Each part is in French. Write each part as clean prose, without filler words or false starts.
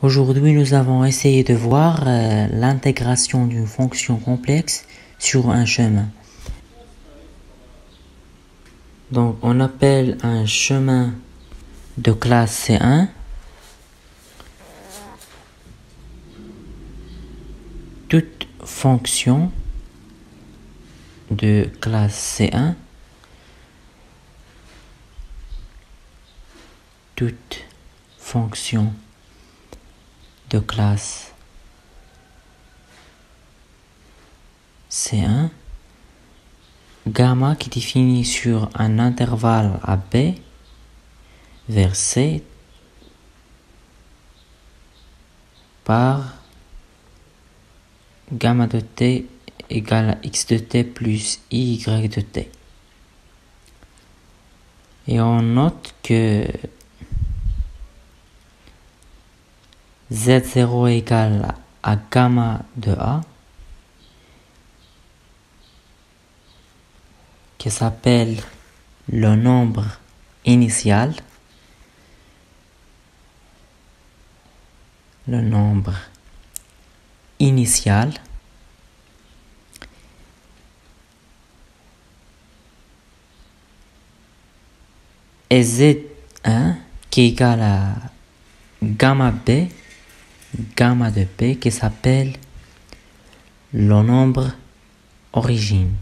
Aujourd'hui, nous avons essayé de voir l'intégration d'une fonction complexe sur un chemin. Donc, on appelle un chemin de classe C1 toute fonction de classe C1 toute fonction de classe C1 gamma qui définit sur un intervalle AB vers C par gamma de t égale à x de t plus y de t. Et on note que z0 égale à gamma de a qui s'appelle le nombre initial. Le nombre initial et Z1 qui est égal à gamma B, gamma de B qui s'appelle le nombre origine.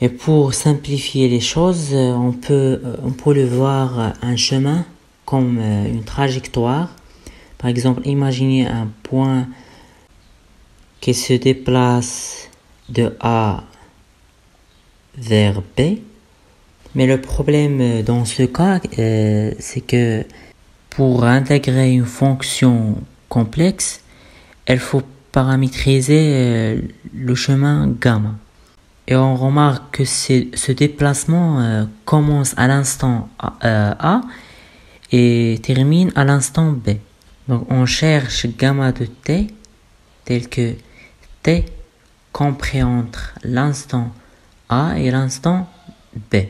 Et pour simplifier les choses, on peut le voir un chemin comme une trajectoire. Par exemple, imaginez un point qui se déplace de A vers B. Mais le problème dans ce cas, c'est que pour intégrer une fonction complexe, il faut paramétriser le chemin gamma. Et on remarque que ce déplacement commence à l'instant A et termine à l'instant B. Donc on cherche gamma de t tel que t compris entre l'instant A et l'instant B.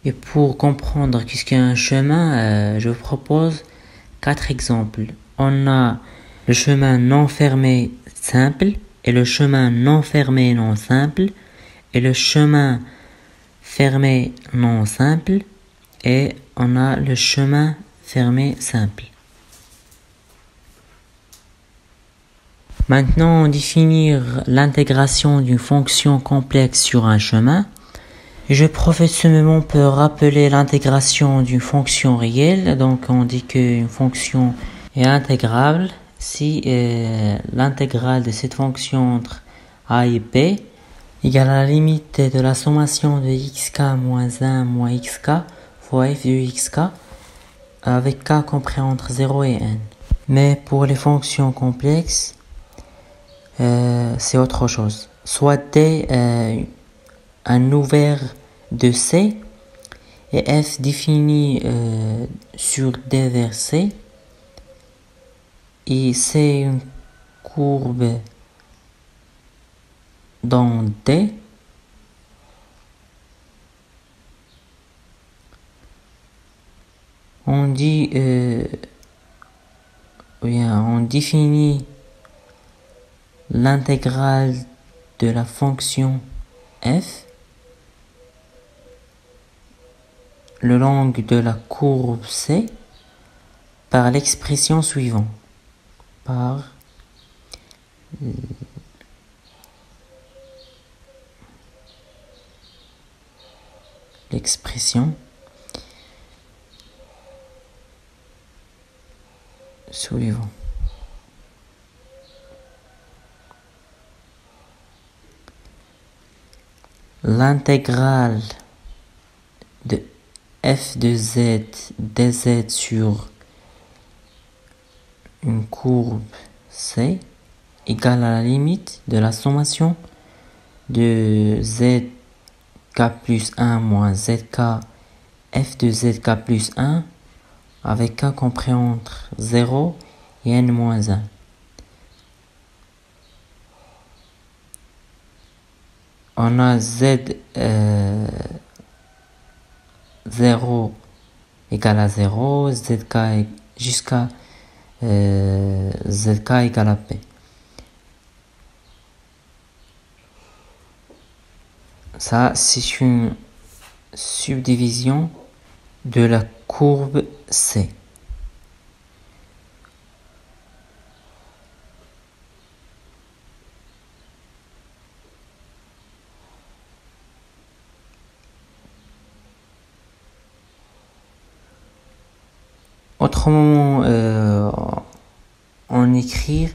Et pour comprendre qu'est-ce qu'est un chemin, je vous propose 4 exemples. On a le chemin non fermé simple et le chemin non fermé non simple et le chemin fermé non simple et on a le chemin fermé simple. Maintenant, définir l'intégration d'une fonction complexe sur un chemin. Je profite ce moment pour rappeler l'intégration d'une fonction réelle. Donc, on dit qu'une fonction est intégrable si l'intégrale de cette fonction entre a et b égale à la limite de la sommation de xk moins 1 moins xk fois f de xk avec k compris entre 0 et n. Mais pour les fonctions complexes, c'est autre chose. Soit d un ouvert de C et f défini sur D vers C et c'est une courbe dans D on dit on définit l'intégrale de la fonction f le long de la courbe C par l'expression suivante. Par l'expression suivante. L'intégrale de f de z dz sur une courbe C égale à la limite de la sommation de zk plus 1 moins zk f de zk plus 1 avec k compris entre 0 et n moins 1. On a z 0 égale à 0, zk jusqu'à ZK égale à P. Ça, c'est une subdivision de la courbe C. Autrement, on écrit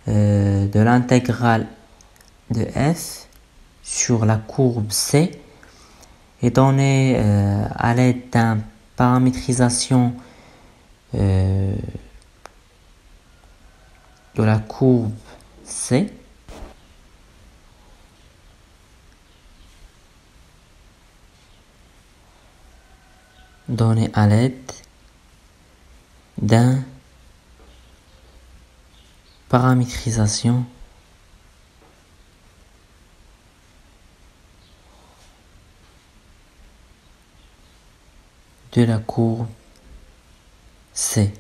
de l'intégrale de f sur la courbe C est donné à l'aide d'une paramétrisation de la courbe C. Donné à l'aide d'une paramétrisation de la courbe C.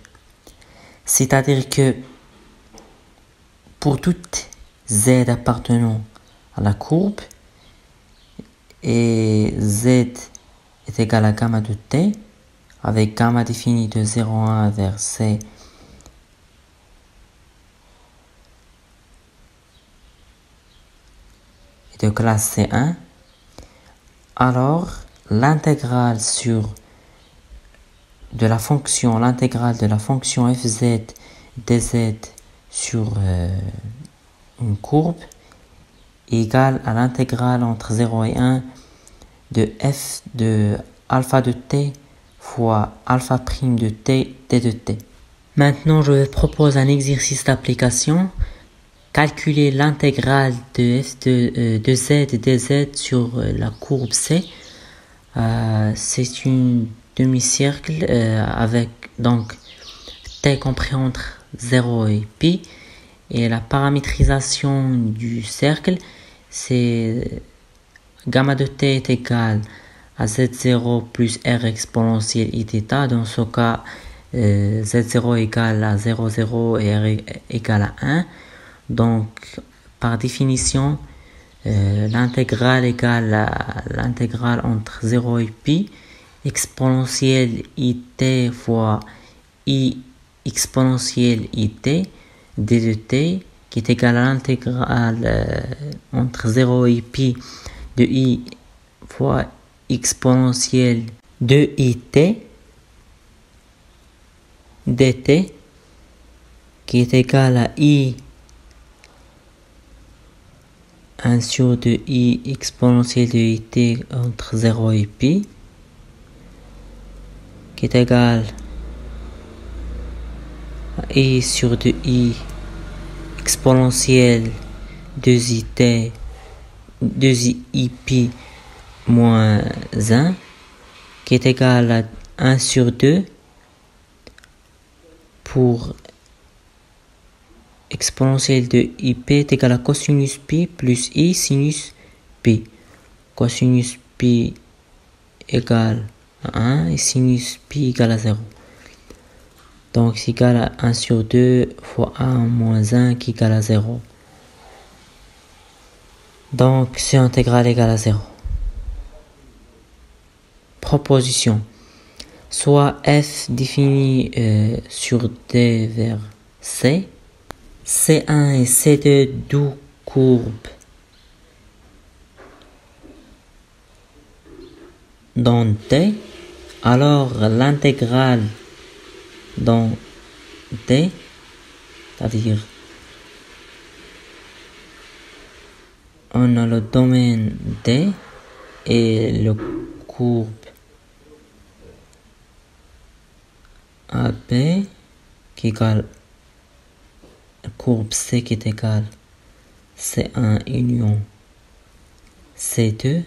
C'est-à-dire que pour toute z appartenant à la courbe et z est égal à gamma de t avec gamma définie de 0,1 vers c de classe C1, alors l'intégrale de la fonction fz dz sur une courbe est égale à l'intégrale entre 0 et 1 de f de alpha de t fois alpha prime de t de t. Maintenant, je vous propose un exercice d'application. Calculer l'intégrale de f de z dz sur la courbe C. C'est une demi-cercle avec donc t compris entre 0 et pi. Et la paramétrisation du cercle, c'est gamma de t est égal à z0 plus r exponentielle iθ. Dans ce cas, z0 égale à 0, 0 et r égale à 1. Donc, par définition, l'intégrale égale à l'intégrale entre 0 et pi exponentielle it fois i exponentielle it d de t qui est égal à l'intégrale entre 0 et pi de i fois exponentielle de it dt qui est égal à i 1 sur 2 i exponentielle de it entre 0 et pi qui est égal à i sur 2 i exponentielle 2 i pi moins 1 qui est égal à 1 sur 2 pour exponentielle de ip est égal à cosinus pi plus i sinus pi. Cosinus pi égale à 1 et sinus pi égale à 0. Donc c'est égal à 1 sur 2 fois 1 moins 1 qui égale à 0. Donc c'est intégrale égale à 0. Proposition. Soit f défini sur D vers C. C1 et C2 deux courbes dans T, alors l'intégrale dans T, c'est-à-dire on a le domaine D et le courbe AB qui égale courbe C qui est égale C1 union C2.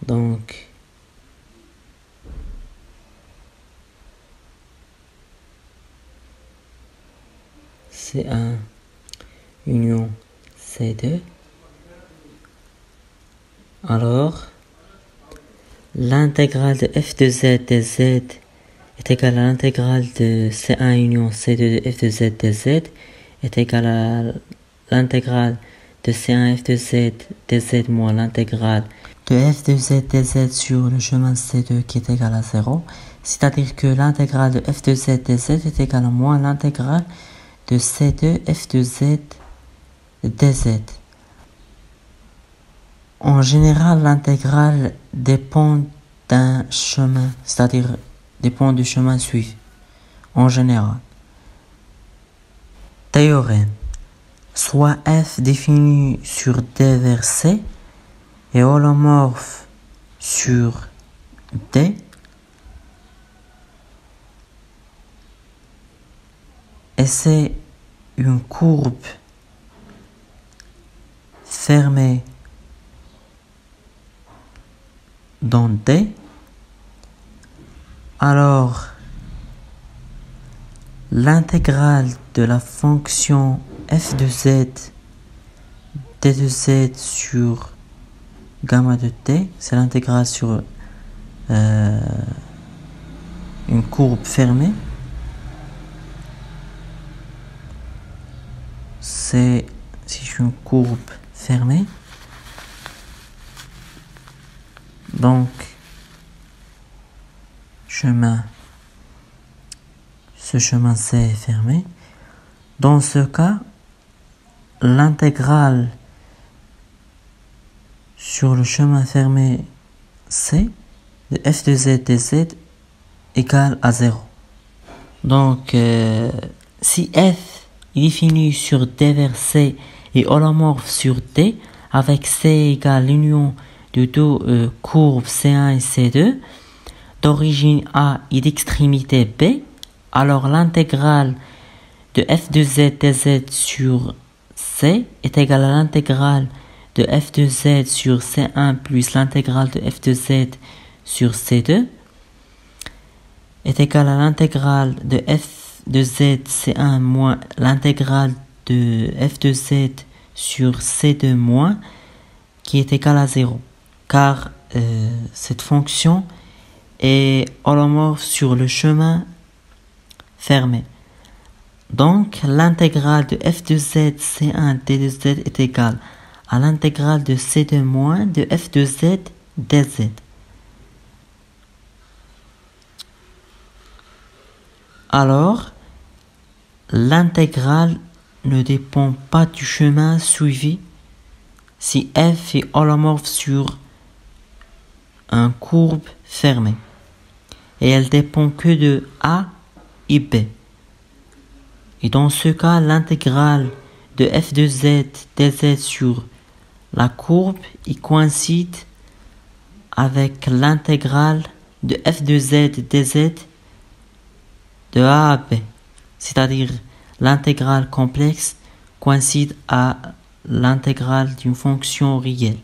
Donc, C1 union C2. Alors, l'intégrale de f de z dz est égale à l'intégrale de C1 union C2 de f de z dz est égale à l'intégrale de C1 f de z dz moins l'intégrale de f de z dz sur le chemin C2 qui est égal à 0. C'est-à-dire que l'intégrale de f de z dz est égale à moins l'intégrale de C2 f de z dz. En général, l'intégrale dépend d'un chemin, c'est-à-dire dépend du chemin suivi. En général. Théorème. Soit f défini sur D vers C est holomorphe sur D et c'est une courbe fermée dans D, alors l'intégrale de la fonction f de z d de z sur gamma de t, c'est l'intégrale sur une courbe fermée. C'est une courbe fermée. Donc, ce chemin C est fermé. Dans ce cas, l'intégrale sur le chemin fermé C de f de z dz égale à 0. Donc, si f est défini sur D vers C et holomorphe sur D, avec C égale l'union de deux courbes C1 et C2, d'origine A et d'extrémité B, alors l'intégrale de f de z dz sur C est égale à l'intégrale de f de z sur C1 plus l'intégrale de f de z sur C2 est égale à l'intégrale de f de z C1 moins l'intégrale de f de z sur C2 moins qui est égale à 0. Car cette fonction est holomorphe sur le chemin fermé. Donc, l'intégrale de f de z C1 d de z est égale à l'intégrale de C2 moins de f de z dz. Alors, l'intégrale ne dépend pas du chemin suivi si f est holomorphe sur une courbe fermée. Et elle dépend que de A et B. Et dans ce cas, l'intégrale de f de z dz sur la courbe coïncide avec l'intégrale de f de z dz de A à B. C'est-à-dire l'intégrale complexe coïncide à l'intégrale d'une fonction réelle.